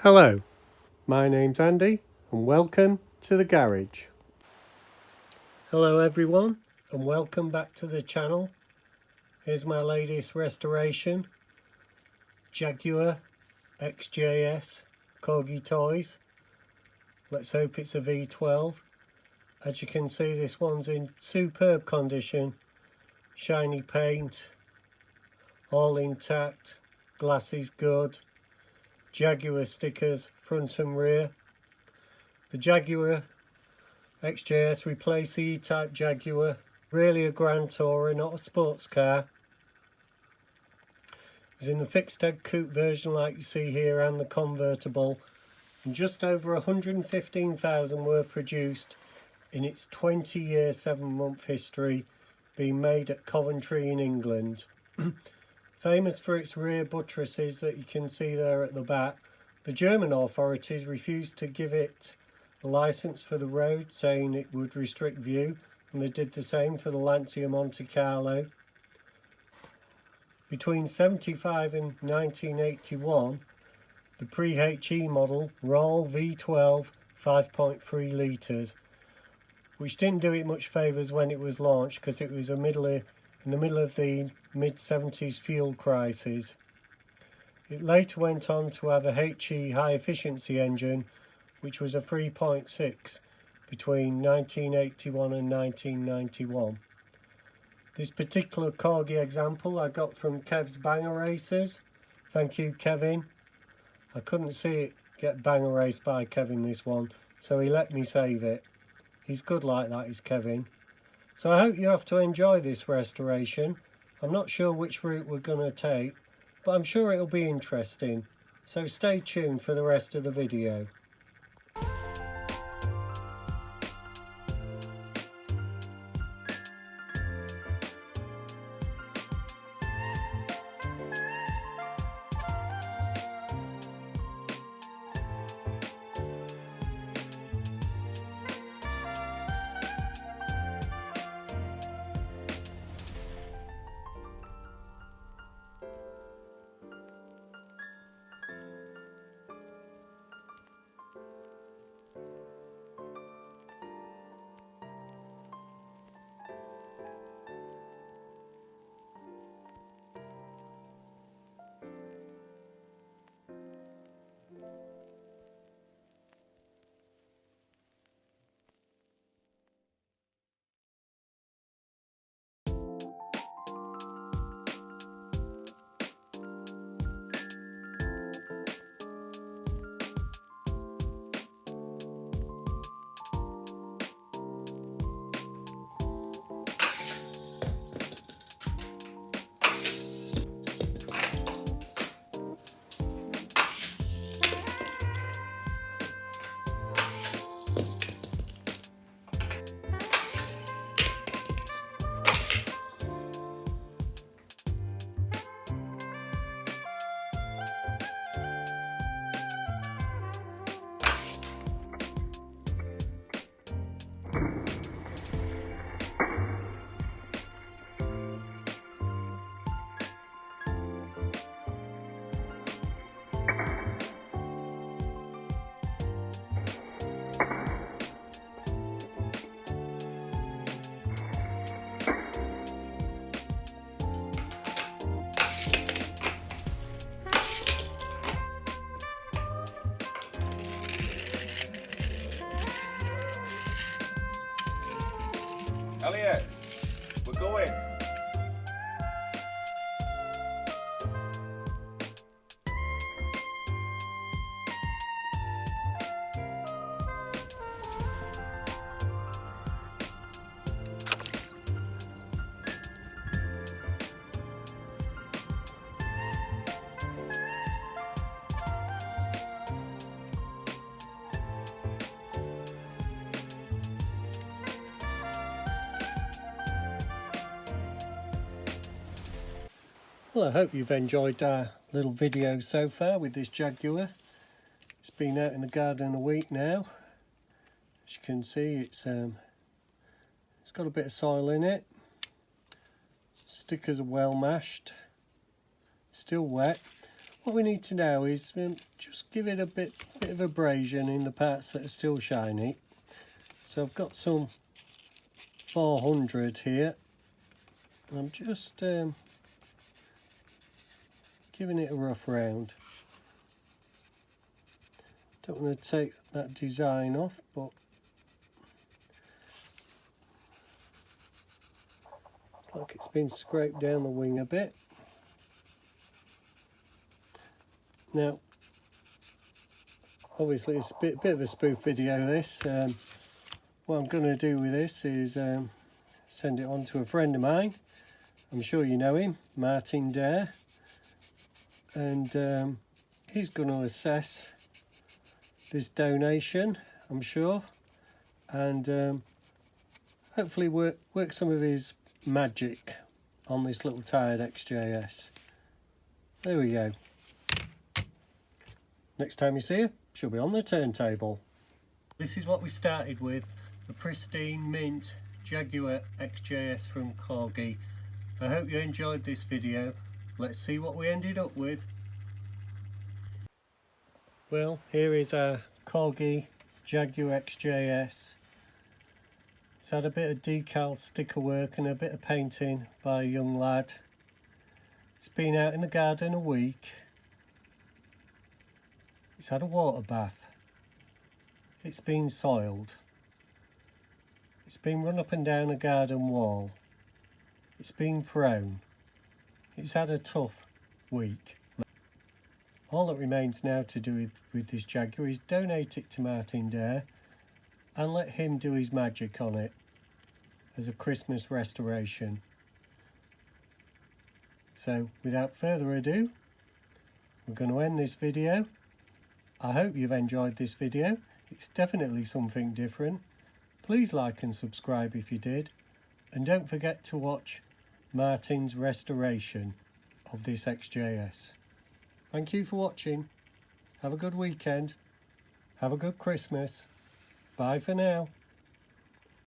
Hello, my name's Andy and welcome to the garage. Hello everyone and welcome back to the channel. Here's my latest restoration, Jaguar XJS Corgi toys. Let's hope it's a V12. As you can see, this one's in superb condition, shiny paint, all intact, glass is good, Jaguar stickers front and rear. The Jaguar XJS replaced the E-Type Jaguar, really a Grand Tourer, not a sports car. It's in the fixed head coupe version like you see here and the convertible, and just over 115,000 were produced in its 20-year 7-month history, being made at Coventry in England. Famous for its rear buttresses that you can see there at the back, the German authorities refused to give it a licence for the road, saying it would restrict view, and they did the same for the Lancia Monte Carlo. Between 75 and 1981, the pre-HE model were all V12 5.3 litres, which didn't do it much favours when it was launched because it was in the middle of the mid-70s fuel crisis. It later went on to have a HE high efficiency engine, which was a 3.6 between 1981 and 1991. This particular Corgi example I got from Kev's Banger Races. Thank you, Kevin. I couldn't see it get banger raced by Kevin, this one, so he let me save it. He's good like that, is Kevin. So I hope you have to enjoy this restoration. I'm not sure which route we're going to take, but I'm sure it'll be interesting. So stay tuned for the rest of the video. Elliot, we're going. Well, I hope you've enjoyed our little video so far with this Jaguar. It's been out in the garden a week now. As you can see, it's got a bit of soil in it. Stickers are well mashed, still wet. what we need to now is just give it a bit of abrasion in the parts that are still shiny. So I've got some 400 here. I'm just giving it a rough round. Don't want to take that design off, but it's like it's been scraped down the wing a bit. Now, obviously it's a bit of a spoof video this. What I'm going to do with this is send it on to a friend of mine. I'm sure you know him, Martin Dare. And he's going to assess this donation, I'm sure. And hopefully work some of his magic on this little tired XJS. There we go. Next time you see her, she'll be on the turntable. This is what we started with, the pristine mint Jaguar XJS from Corgi. I hope you enjoyed this video. Let's see what we ended up with. Well, here is our Corgi Jaguar XJS. It's had a bit of decal sticker work and a bit of painting by a young lad. It's been out in the garden a week. It's had a water bath. It's been soiled. It's been run up and down a garden wall. It's been thrown. It's had a tough week. All that remains now to do with this Jaguar is donate it to Martin Dare and let him do his magic on it as a Christmas restoration. So without further ado, we're going to end this video. I hope you've enjoyed this video. It's definitely something different. Please like and subscribe if you did. And don't forget to watch Martin's restoration of this XJS. Thank you for watching. Have a good weekend. Have a good Christmas. Bye for now.